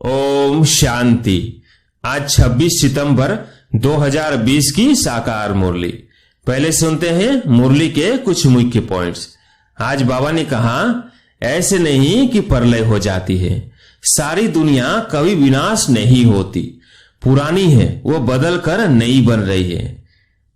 ओम शांति। आज 26 सितंबर 2020 की साकार मुरली। पहले सुनते हैं मुरली के कुछ मुख्य पॉइंट्स। आज बाबा ने कहा, ऐसे नहीं कि प्रलय हो जाती है। सारी दुनिया कभी विनाश नहीं होती, पुरानी है वो बदल कर नई बन रही है।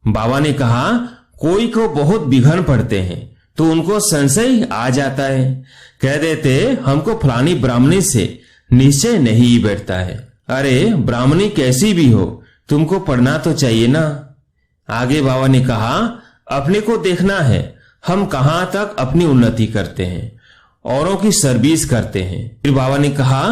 बाबा ने कहा, कोई को बहुत विघ्न पड़ते हैं तो उनको संशय आ जाता है, कह देते हमको फलानी ब्राह्मणी से निश्चय नहीं बैठता है। अरे ब्राह्मणी कैसी भी हो, तुमको पढ़ना तो चाहिए ना। आगे बाबा ने कहा, अपने को देखना है हम कहां तक अपनी उन्नति करते हैं, औरों की सर्विस करते हैं। फिर बाबा ने कहा,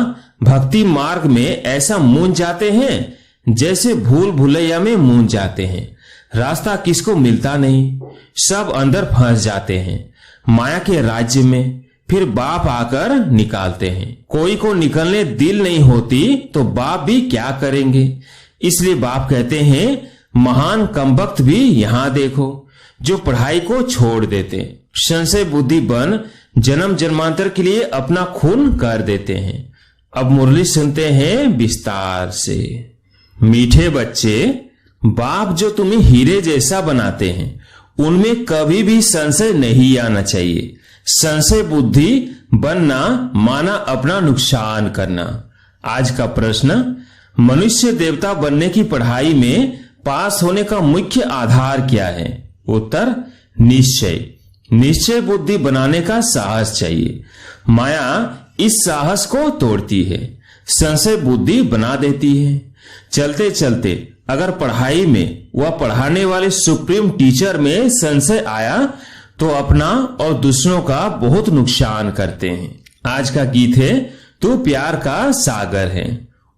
भक्ति मार्ग में ऐसा मूंझ जाते हैं जैसे भूल भुलैया में मूंझ जाते हैं। रास्ता किसको मिलता नहीं, सब अंदर फंस जाते हैं माया के राज्य में। फिर बाप आकर निकालते हैं। कोई को निकलने दिल नहीं होती तो बाप भी क्या करेंगे। इसलिए बाप कहते हैं, महान कमबख्त भी यहां देखो जो पढ़ाई को छोड़ देते, संशय बुद्धि बन जन्म जन्मांतर के लिए अपना खून कर देते हैं। अब मुरली सुनते हैं विस्तार से। मीठे बच्चे, बाप जो तुम्हें हीरे जैसा बनाते हैं उनमें कभी भी संशय नहीं आना चाहिए। संशय बुद्धि बनना माना अपना नुकसान करना। आज का प्रश्न, मनुष्य देवता बनने की पढ़ाई में पास होने का मुख्य आधार क्या है? उत्तर, निश्चय। निश्चय बुद्धि बनाने का साहस चाहिए। माया इस साहस को तोड़ती है, संशय बुद्धि बना देती है। चलते चलते अगर पढ़ाई में वह पढ़ाने वाले सुप्रीम टीचर में संशय आया तो अपना और दूसरों का बहुत नुकसान करते हैं। आज का गीत है, तू प्यार का सागर है।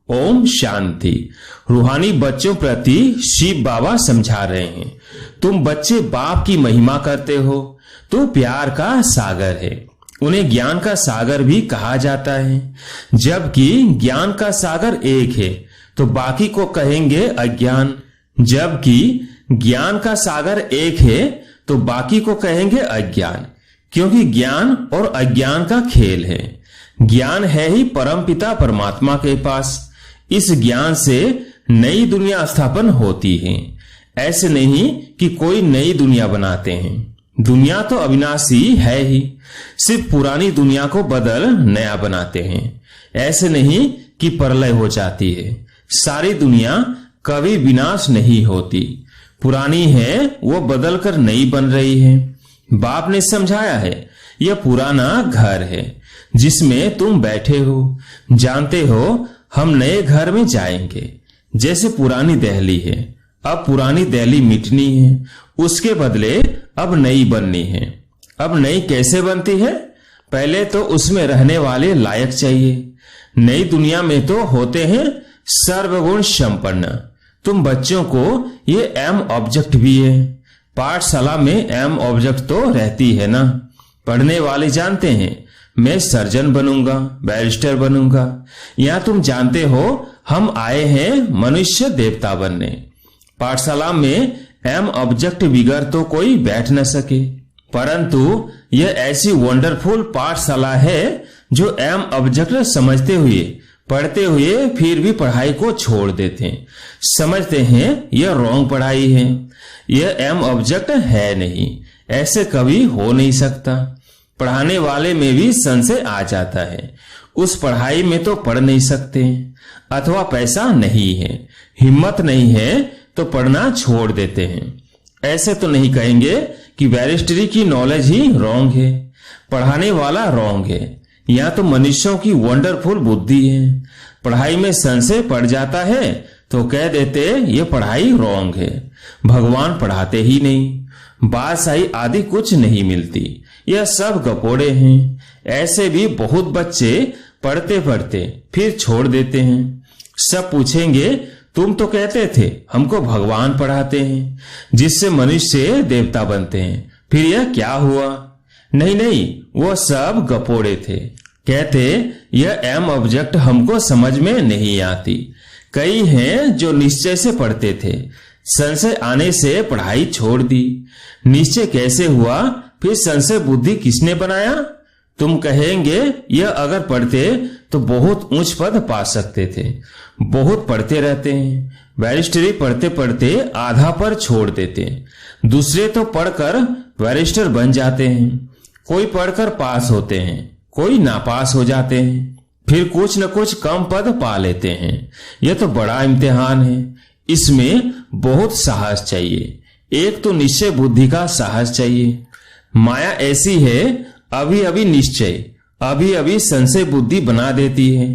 ओम शांति। रूहानी बच्चों प्रति शिव बाबा समझा रहे हैं, तुम बच्चे बाप की महिमा करते हो, तू प्यार का सागर है। उन्हें ज्ञान का सागर भी कहा जाता है। जबकि ज्ञान का सागर एक है तो बाकी को कहेंगे अज्ञान। जबकि ज्ञान का सागर एक है तो बाकी को कहेंगे अज्ञान, क्योंकि ज्ञान और अज्ञान का खेल है। ज्ञान है ही परमपिता परमात्मा के पास। इस ज्ञान से नई दुनिया स्थापन होती है। ऐसे नहीं कि कोई नई दुनिया बनाते हैं। दुनिया तो अविनाशी है ही, सिर्फ पुरानी दुनिया को बदल नया बनाते हैं। ऐसे नहीं कि प्रलय हो जाती है। सारी दुनिया कभी विनाश नहीं होती, पुरानी है वो बदलकर नई बन रही है। बाप ने समझाया है, यह पुराना घर है जिसमें तुम बैठे हो। जानते हो हम नए घर में जाएंगे। जैसे पुरानी दिल्ली है, अब पुरानी दिल्ली मिटनी है, उसके बदले अब नई बननी है। अब नई कैसे बनती है? पहले तो उसमें रहने वाले लायक चाहिए। नई दुनिया में तो होते हैं सर्वगुण संपन्न। तुम बच्चों को ये एम ऑब्जेक्ट भी है। पाठशाला में एम ऑब्जेक्ट तो रहती है ना। पढ़ने वाले जानते हैं मैं सर्जन बनूंगा, बैरिस्टर बनूंगा। यहां तुम जानते हो हम आए हैं मनुष्य देवता बनने। पाठशाला में एम ऑब्जेक्ट बिगर तो कोई बैठ न सके। परंतु यह ऐसी वंडरफुल पाठशाला है जो एम ऑब्जेक्ट समझते हुए, पढ़ते हुए फिर भी पढ़ाई को छोड़ देते हैं। समझते हैं यह रॉन्ग पढ़ाई है, यह एम ऑब्जेक्ट है नहीं, ऐसे कभी हो नहीं सकता। पढ़ाने वाले में भी संशय आ जाता है, उस पढ़ाई में तो पढ़ नहीं सकते, अथवा पैसा नहीं है, हिम्मत नहीं है तो पढ़ना छोड़ देते हैं। ऐसे तो नहीं कहेंगे कि बैरिस्टरी की नॉलेज ही रॉन्ग है, पढ़ाने वाला रॉन्ग है। यहाँ तो मनुष्यों की वंडरफुल बुद्धि है। पढ़ाई में संशय पड़ जाता है तो कह देते ये पढ़ाई रॉन्ग है, भगवान पढ़ाते ही नहीं, बादशाही आदि कुछ नहीं मिलती, यह सब गपोड़े हैं। ऐसे भी बहुत बच्चे पढ़ते पढ़ते फिर छोड़ देते हैं। सब पूछेंगे तुम तो कहते थे हमको भगवान पढ़ाते हैं जिससे मनुष्य देवता बनते हैं, फिर यह क्या हुआ? नहीं, वो सब गपोड़े थे। कहते यह एम ऑब्जेक्ट हमको समझ में नहीं आती। कई हैं जो निश्चय से पढ़ते थे, संशय आने से पढ़ाई छोड़ दी। निश्चय कैसे हुआ? फिर संशय बुद्धि किसने बनाया? तुम कहेंगे यह अगर पढ़ते तो बहुत ऊंच पद पा सकते थे। बहुत पढ़ते रहते हैं, बैरिस्टरी पढ़ते पढ़ते आधा पर छोड़ देते हैं। दूसरे तो पढ़कर बैरिस्टर बन जाते हैं। कोई पढ़कर पास होते हैं, कोई नापास हो जाते हैं, फिर कुछ न कुछ कम पद पा लेते हैं। यह तो बड़ा इम्तिहान है। इसमें बहुत साहस चाहिए। एक तो निश्चय बुद्धि का साहस चाहिए। माया ऐसी है, अभी अभी निश्चय, अभी अभी संशय बुद्धि बना देती है।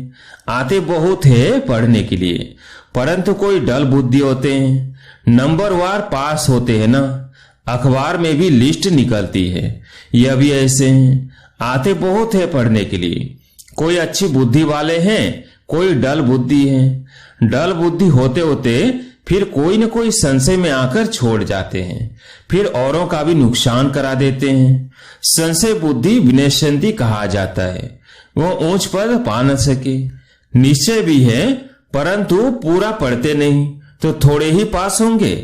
आते बहुत है पढ़ने के लिए, परंतु कोई डल बुद्धि होते हैं। नंबर वार पास होते हैं ना, अखबार में भी लिस्ट निकलती है। यह भी ऐसे हैं, आते बहुत है पढ़ने के लिए। कोई अच्छी बुद्धि वाले हैं, कोई डल बुद्धि है। डल बुद्धि होते होते फिर कोई न कोई संशय में आकर छोड़ जाते हैं, फिर औरों का भी नुकसान करा देते हैं। संशय बुद्धि विनयशंति कहा जाता है। वो ऊंच पद पा न सके। निश्चय भी है, परंतु पूरा पढ़ते नहीं तो थोड़े ही पास होंगे,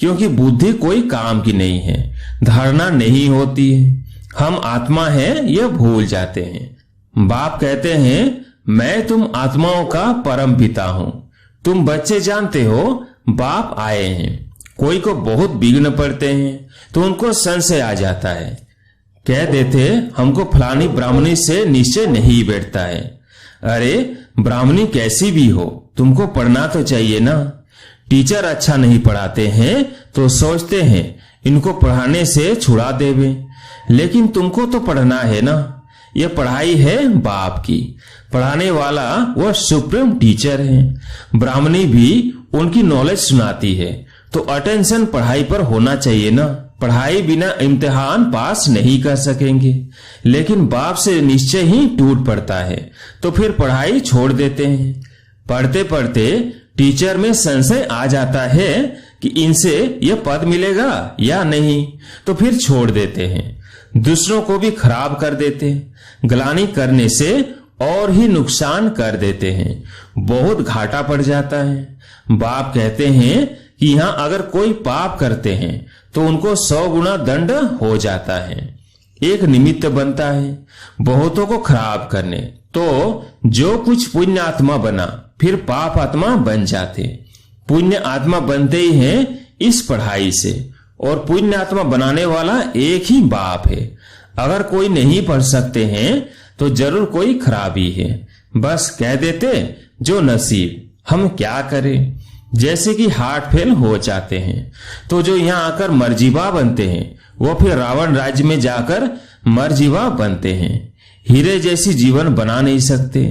क्योंकि बुद्धि कोई काम की नहीं है, धारणा नहीं होती है। हम आत्मा है यह भूल जाते हैं। बाप कहते हैं, मैं तुम आत्माओं का परम पिता हूं। तुम बच्चे जानते हो बाप आए हैं। कोई को बहुत विघ्न पड़ते हैं तो उनको संशय आ जाता है। कह देते, हमको फलानी ब्राह्मणी से निश्चय नहीं बैठता है। अरे ब्राह्मणी कैसी भी हो, तुमको पढ़ना तो चाहिए ना। टीचर अच्छा नहीं पढ़ाते हैं तो सोचते हैं इनको पढ़ाने से छुड़ा देवे, लेकिन तुमको तो पढ़ना है ना। यह पढ़ाई है बाप की। पढ़ाने वाला वह सुप्रीम टीचर है। ब्राह्मणी भी उनकी नॉलेज सुनाती है, तो अटेंशन पढ़ाई पर होना चाहिए ना। पढ़ाई बिना इम्तिहान पास नहीं कर सकेंगे, लेकिन बाप से निश्चय ही टूट पड़ता है तो फिर पढ़ाई छोड़ देते हैं। पढ़ते पढ़ते टीचर में संशय आ जाता है कि इनसे यह पद मिलेगा या नहीं, तो फिर छोड़ देते हैं। दूसरों को भी खराब कर देते हैं। ग्लानि करने से और ही नुकसान कर देते हैं, बहुत घाटा पड़ जाता है। बाप कहते हैं कि यहां अगर कोई पाप करते हैं तो उनको 100 गुना दंड हो जाता है। एक निमित्त बनता है बहुतों को खराब करने, तो जो कुछ पुण्य आत्मा बना फिर पाप आत्मा बन जाते। पुण्य आत्मा बनते ही हैं इस पढ़ाई से, और पुण्य आत्मा बनाने वाला एक ही बाप है। अगर कोई नहीं पढ़ सकते हैं तो जरूर कोई खराबी है। बस कह देते जो नसीब, हम क्या करें। जैसे कि हार्ट फेल हो जाते हैं तो जो यहाँ आकर मरजीवा बनते हैं वो फिर रावण राज्य में जाकर मरजीवा बनते हैं। हीरे जैसी जीवन बना नहीं सकते।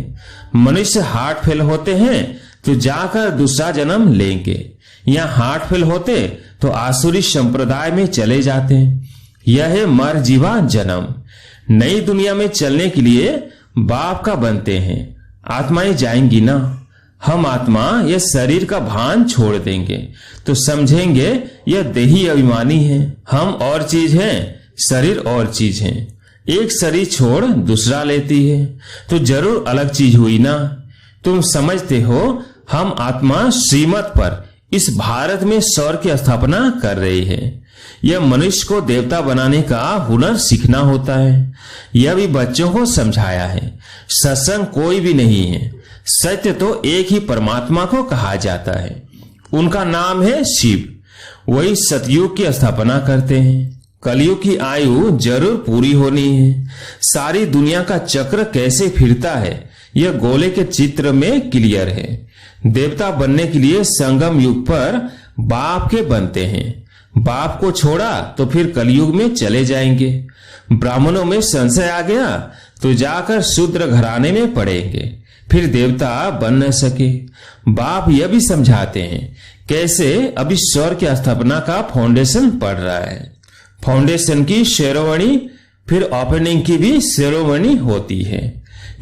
मनुष्य हार्ट फेल होते हैं तो जाकर दूसरा जन्म लेंगे। यहाँ हार्ट फेल होते तो आसुरी संप्रदाय में चले जाते हैं। यह है मरजीवा जन्म। नई दुनिया में चलने के लिए बाप का बनते हैं। आत्माएं जाएंगी ना। हम आत्मा यह शरीर का भान छोड़ देंगे तो समझेंगे यह देही अभिमानी है। हम और चीज हैं, शरीर और चीज है। एक शरीर छोड़ दूसरा लेती है तो जरूर अलग चीज हुई ना। तुम समझते हो हम आत्मा श्रीमत पर इस भारत में स्वर्ग की स्थापना कर रही है। यह मनुष्य को देवता बनाने का हुनर सीखना होता है। यह भी बच्चों को समझाया है। सत्संग कोई भी नहीं है। सत्य तो एक ही परमात्मा को कहा जाता है। उनका नाम है शिव। वही सतयुग की स्थापना करते हैं। कलयुग की आयु जरूर पूरी होनी है। सारी दुनिया का चक्र कैसे फिरता है यह गोले के चित्र में क्लियर है। देवता बनने के लिए संगम युग पर बाप के बनते हैं। बाप को छोड़ा तो फिर कलयुग में चले जाएंगे। ब्राह्मणों में संशय आ गया तो जाकर शूद्र घराने में पड़ेंगे, फिर देवता बन न सके। बाप यह भी समझाते हैं कैसे अभी स्वर्ग की स्थापना का फाउंडेशन पड़ रहा है। फाउंडेशन की सेरेमनी फिर ओपनिंग की भी सेरेमनी होती है।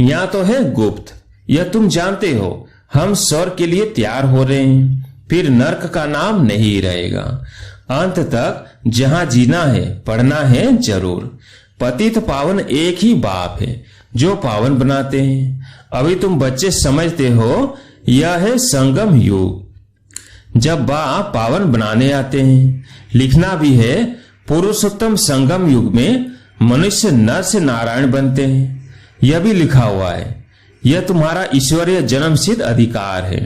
यहाँ तो है गुप्त, यह तुम जानते हो। हम स्वर्ग के लिए तैयार हो रहे हैं, फिर नरक का नाम नहीं रहेगा। अंत तक जहां जीना है पढ़ना है जरूर। पतित पावन एक ही बाप है जो पावन बनाते हैं। अभी तुम बच्चे समझते हो यह है संगम युग, जब बाप पावन बनाने आते हैं। लिखना भी है पुरुषोत्तम संगम युग में मनुष्य नर से नारायण बनते हैं। यह भी लिखा हुआ है। यह तुम्हारा ईश्वरीय जन्मसिद्ध अधिकार है।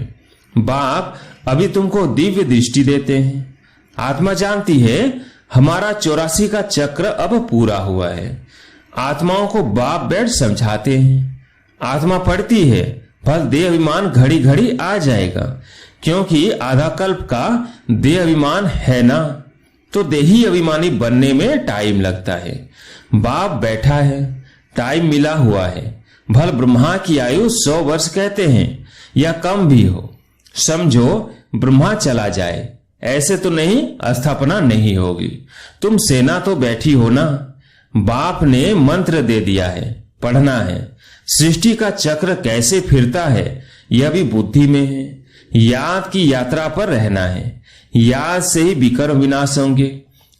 बाप अभी तुमको दिव्य दृष्टि देते हैं। आत्मा जानती है हमारा 84 का चक्र अब पूरा हुआ है। आत्माओं को बाप बैठ समझाते हैं। आत्मा पढ़ती है फल देह अभिमान घड़ी घड़ी आ जाएगा, क्योंकि आधा कल्प का देह अभिमान है ना, तो देही अभिमानी बनने में टाइम लगता है। बाप बैठा है, टाइम मिला हुआ है। भल ब्रह्मा की आयु 100 वर्ष कहते हैं या कम भी हो। समझो ब्रह्मा चला जाए, ऐसे तो नहीं, स्थापना नहीं होगी। तुम सेना तो बैठी हो ना। बाप ने मंत्र दे दिया है, पढ़ना है। सृष्टि का चक्र कैसे फिरता है यह भी बुद्धि में है। याद की यात्रा पर रहना है। याद से ही विकर्म विनाश होंगे।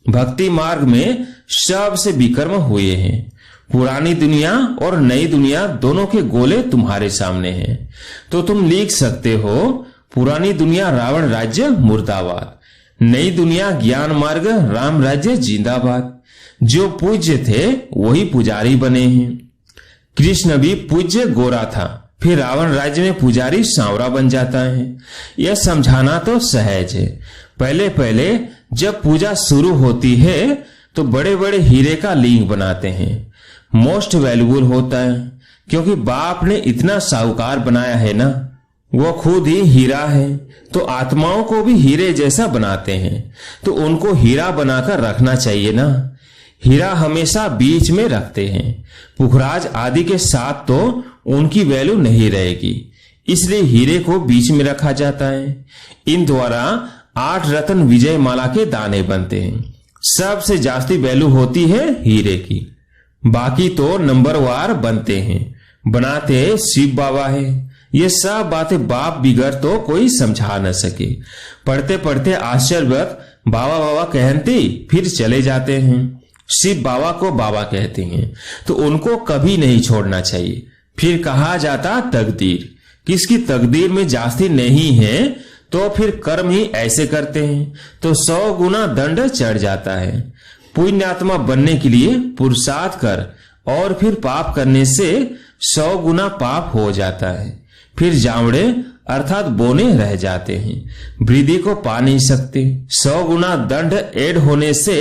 भक्ति मार्ग में सबसे विकर्म हुए हैं। पुरानी दुनिया और नई दुनिया दोनों के गोले तुम्हारे सामने हैं। तो तुम लिख सकते हो पुरानी दुनिया रावण राज्य मुर्दाबाद, नई दुनिया ज्ञान मार्ग राम राज्य जिंदाबाद। जो पूज्य थे वही पुजारी बने हैं। कृष्ण भी पूज्य गोरा था, फिर रावण राज्य में पुजारी सांवरा बन जाता है। यह समझाना तो सहज है। पहले पहले जब पूजा शुरू होती है तो बड़े बड़े हीरे का लिंग बनाते हैं। मोस्ट वैल्यूबल होता है, क्योंकि बाप ने इतना साहूकार बनाया है ना, वो खुद ही हीरा है। तो आत्माओं को भी हीरे जैसा बनाते हैं, तो उनको हीरा बनाकर रखना चाहिए ना। हीरा हमेशा बीच में रखते हैं। पुखराज आदि के साथ तो उनकी वैल्यू नहीं रहेगी, इसलिए हीरे को बीच में रखा जाता है। इन द्वारा 8 रत्न विजय माला के दाने बनते हैं। सबसे जास्ती वैल्यू होती है हीरे की, बाकी तो नंबरवार बनते हैं। बनाते शिव बाबा है। ये सब बातें बाप बिगड़ तो कोई समझा न सके। पढ़ते पढ़ते आश्चर्यवत बाबा बाबा कहते फिर चले जाते हैं। शिव बाबा को बाबा कहते हैं, तो उनको कभी नहीं छोड़ना चाहिए। फिर कहा जाता तकदीर, किसकी तकदीर में जास्ती नहीं है तो फिर कर्म ही ऐसे करते हैं, तो 100 गुना दंड चढ़ जाता है। पुण्यात्मा बनने के लिए पुरुषार्थ कर और फिर पाप करने से 100 गुना पाप हो जाता है। फिर जावड़े अर्थात बोने रह जाते हैं, वृद्धि को पा नहीं सकते। 100 गुना दंड ऐड होने से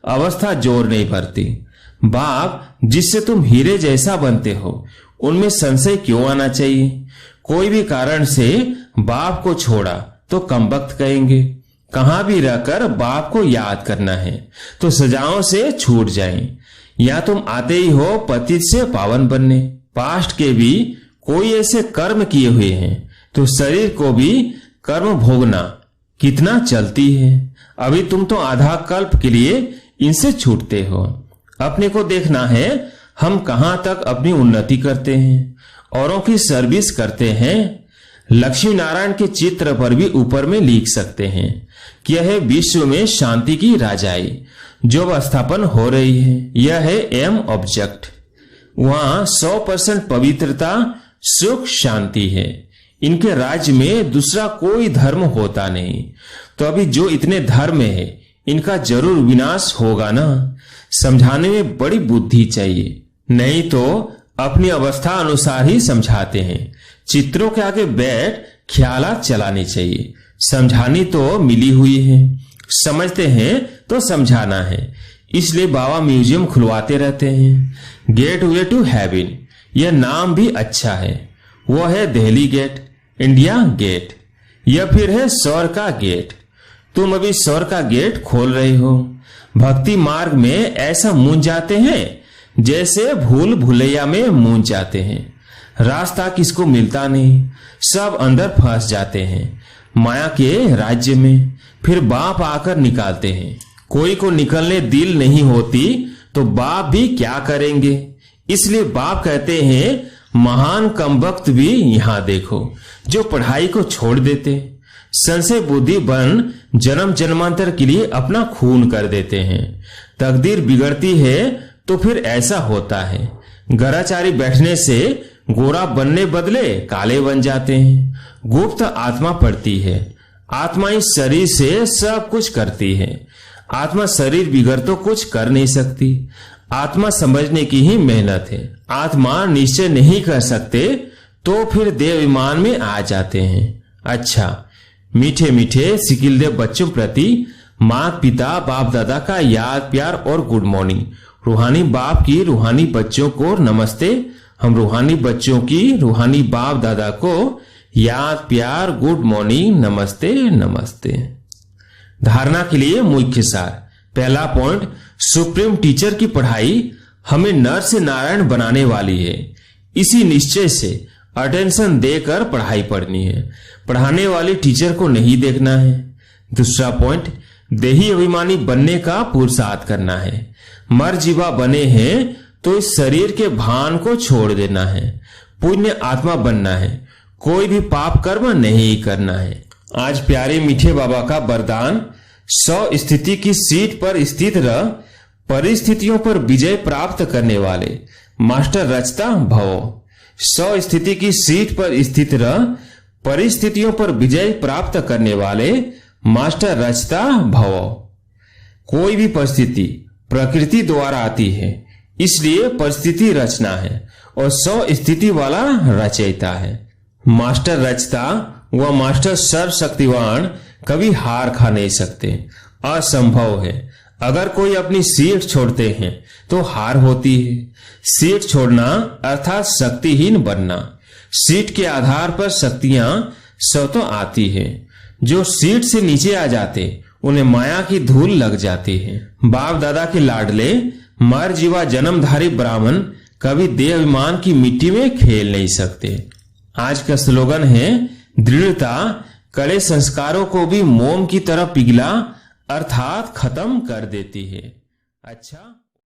अवस्था जोर नहीं भरती। बाप जिससे तुम हीरे जैसा बनते हो उनमें संशय क्यों आना चाहिए। कोई भी कारण से बाप को छोड़ा तो कमबख्त कहेंगे। कहां भी रहकर बाप को याद करना है तो सजाओं से छूट जाएं। या तुम आते ही हो पतित से पावन बनने। पास्ट के भी कोई ऐसे कर्म किए हुए हैं तो शरीर को भी कर्म भोगना कितना चलती है। अभी तुम तो आधा कल्प के लिए इनसे छूटते हो। अपने को देखना है हम कहां तक अपनी उन्नति करते हैं, औरों की सर्विस करते हैं। लक्ष्मी नारायण के चित्र पर भी ऊपर में लिख सकते हैं कि यह है विश्व में शांति की राजाई जो स्थापन हो रही है। यह है एम ऑब्जेक्ट। वहां 100% पवित्रता सुख शांति है। इनके राज्य में दूसरा कोई धर्म होता नहीं। तो अभी जो इतने धर्म है इनका जरूर विनाश होगा ना। समझाने में बड़ी बुद्धि चाहिए, नहीं तो अपनी अवस्था अनुसार ही समझाते हैं। चित्रों के आगे बैठ ख्यालात चलानी चाहिए। समझानी तो मिली हुई है, समझते हैं तो समझाना है। इसलिए बाबा म्यूजियम खुलवाते रहते हैं। गेट वे टू हेवन, यह नाम भी अच्छा है। वो है दिल्ली गेट, इंडिया गेट, यह फिर है स्वर का गेट। तुम अभी स्वर का गेट खोल रहे हो। भक्ति मार्ग में ऐसा मूंझ जाते हैं जैसे भूल भुलैया में मूंझ जाते हैं। रास्ता किसको मिलता नहीं, सब अंदर फंस जाते हैं माया के राज्य में। फिर बाप आकर निकालते हैं। कोई को निकलने दिल नहीं होती तो बाप भी क्या करेंगे। इसलिए बाप कहते हैं महान कमबख्त भी यहां देखो जो पढ़ाई को छोड़ देते, संशय बुद्धि बन जन्म जन्मांतर के लिए अपना खून कर देते हैं। तकदीर बिगड़ती है तो फिर ऐसा होता है। गराचारी बैठने से गोरा बनने बदले काले बन जाते हैं। गुप्त आत्मा पड़ती है। आत्मा इस शरीर से सब कुछ करती है। आत्मा शरीर बिगड़ तो कुछ कर नहीं सकती। आत्मा समझने की ही मेहनत है। आत्मा निश्चय नहीं कर सकते तो फिर देवाभिमान में आ जाते हैं। अच्छा, मीठे मीठे सिकिलदेव बच्चों प्रति माता पिता बाप दादा का याद प्यार और गुड मॉर्निंग। रूहानी बाप की रूहानी बच्चों को नमस्ते। हम रूहानी बच्चों की रूहानी बाप दादा को याद प्यार गुड मॉर्निंग नमस्ते नमस्ते। धारणा के लिए मुख्य सार। पहला पॉइंट, सुप्रीम टीचर की पढ़ाई हमें नर से नारायण बनाने वाली है। इसी निश्चय से अटेंशन देकर पढ़ाई पढ़नी है, पढ़ाने वाले टीचर को नहीं देखना है। दूसरा पॉइंट, देही अभिमानी बनने का पुरुषार्थ करना है। मर जीवा बने हैं तो इस शरीर के भान को छोड़ देना है, पुण्य आत्मा बनना है, कोई भी पाप कर्म नहीं करना है। आज प्यारे मीठे बाबा का वरदान, 100 स्थिति की सीट पर स्थित रह परिस्थितियों पर विजय प्राप्त करने वाले मास्टर रचता भव। 100 स्थिति की सीट पर स्थित रह परिस्थितियों पर विजय प्राप्त करने वाले मास्टर रचता भव। कोई भी परिस्थिति प्रकृति द्वारा आती है, इसलिए परिस्थिति रचना है और 100 स्थिति वाला रचयिता है। मास्टर रचता व मास्टर सर्वशक्तिवान कभी हार खा नहीं सकते, असंभव है। अगर कोई अपनी सीट छोड़ते हैं तो हार होती है। सीट छोड़ना अर्थात शक्तिहीन बनना। सीट के आधार पर शक्तियां स्वतः आती है। जो सीट से नीचे आ जाते उन्हें माया की धूल लग जाती है। बाप दादा के लाडले मर जीवा जन्मधारी ब्राह्मण कभी देह अभिमान की मिट्टी में खेल नहीं सकते। आज का स्लोगन है, दृढ़ता कड़े संस्कारों को भी मोम की तरह पिघला अर्थात खत्म कर देती है। अच्छा।